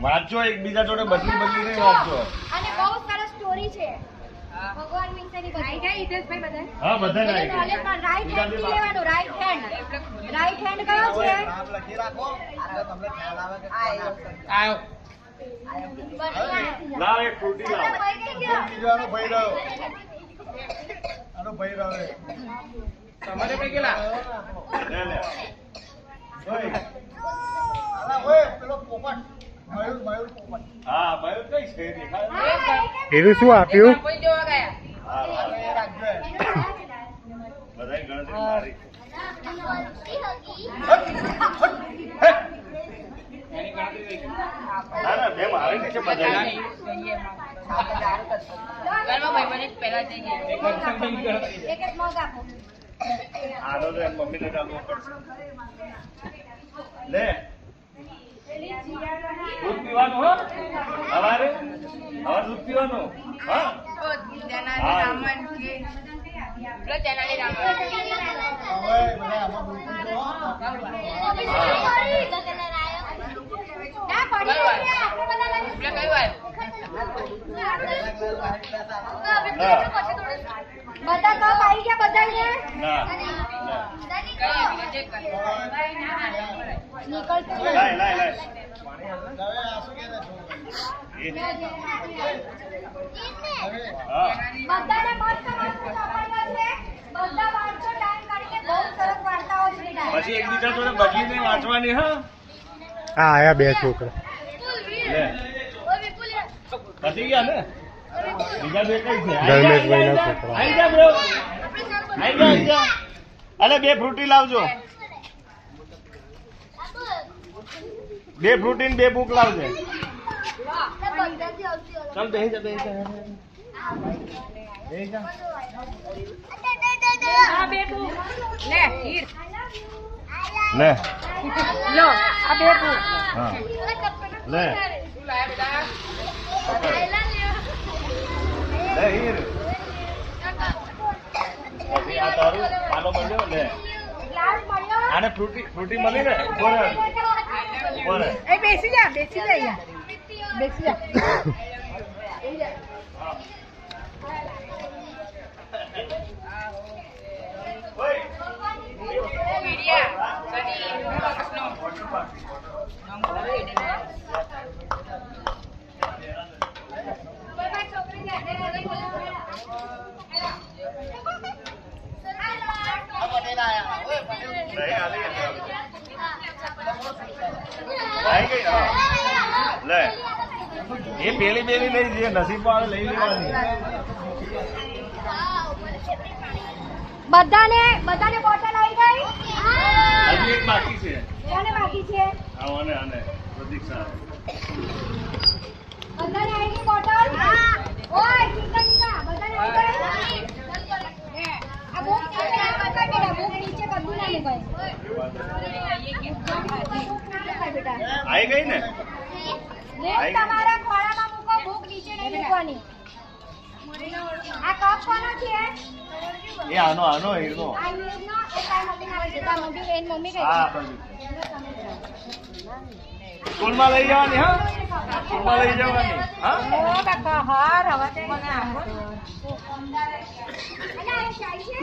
વાંચો એકબીજા જોડે બદલી બદલીને વાંચો અને બહુ સરસ સ્ટોરી છે ભગવાન વિશેની બધી હિતેશભાઈ બધા હા બધા નોલેજમાં રાઈટ હેન્ડ લેવાનો રાઈટ હેન્ડ કયો છે નામ લખી રાખો એટલે તમને ખ્યાલ આવે કે આયો લાવ એક ફ્રૂટી લાવ બીજો આનો ભાઈ રહ્યો આનો ભાઈ રહ્યો તમારે કઈ કેલા લે લે ઓય આલા ઓય પેલો પોપટ મયુર પોપટ હા મયુર કઈ છે દેખાય એનું શું આપ્યું હા એ રાખજો બધાય ગણતરી મારી ના ના બે મારી નીચે બધા એક એક મગ આપો આનો તો મમ્મી ને ડાલવો પડશે લે દૂધ પીવાનું હો સવારે દૂધ પીવાનું હા હવે બધા આમાં મૂકી દો ના પડી ગયા બધા કપ આવી ગયા બધાને ના નીકળતો લાય લાય લાય હવે આ શું કહે છે હા બધાને મસ્ત સફાઈ છે બધા વાંચો ટાઈમ કાઢીને બહુ સરસ વાર્તાઓ છે પછી એકબીજા જોડે બદલીને વાંચવાની હા હા આયા બે છોકરા લે પતી ગયા ને બીજા બે કઈ છે ધર્મેશભાઈ ના છોકરા આઈ જા બ્રો આઈ જા અલે બે ફ્રૂટી લાવજો બે ફ્રૂટી ને બે બુક લાવજે ચાલ બેહી જા બેહી જા આ બે બુક લે હીર લે લો આ બે બુક હા લે લે હીર પછી આ તારું પાલો મળ્યો લે ગ્લાસ મળ્યો આને ફ્રૂટી મળી ને ઉપર એ બેસી જા અહીંયા બેસી જા લે એ પેલી બેલી નહીં જે નસીબ વાળે લઈ લેવાની બધાને બોટલ આવી ગઈ હજી એક બાકી છે કોને બાકી છે આને પ્રતીક્ષા બધાને આવી ગઈ બોટલ ઓય ટીકા બધાને આવી ગઈ આ બુક નીચે આ બતાય બેટા બુક નીચે કદું ના લેવાય બેટા આવી ગઈ ને લેટ તમારા ખોળામાં મૂકો બુક નીચે નહીં મૂકવાની આ કપ કોનો છે એ આનો હીરનો આ હીરનો એક આ મમ્મી ના જતા મમ્મી કઈ હા સ્કૂલમાં લઈ જવાની હા સ્કૂલમાં લઈ જવાની હા ઓ બાપા હાર હવે તે મને આપો અને આ શાઈ છે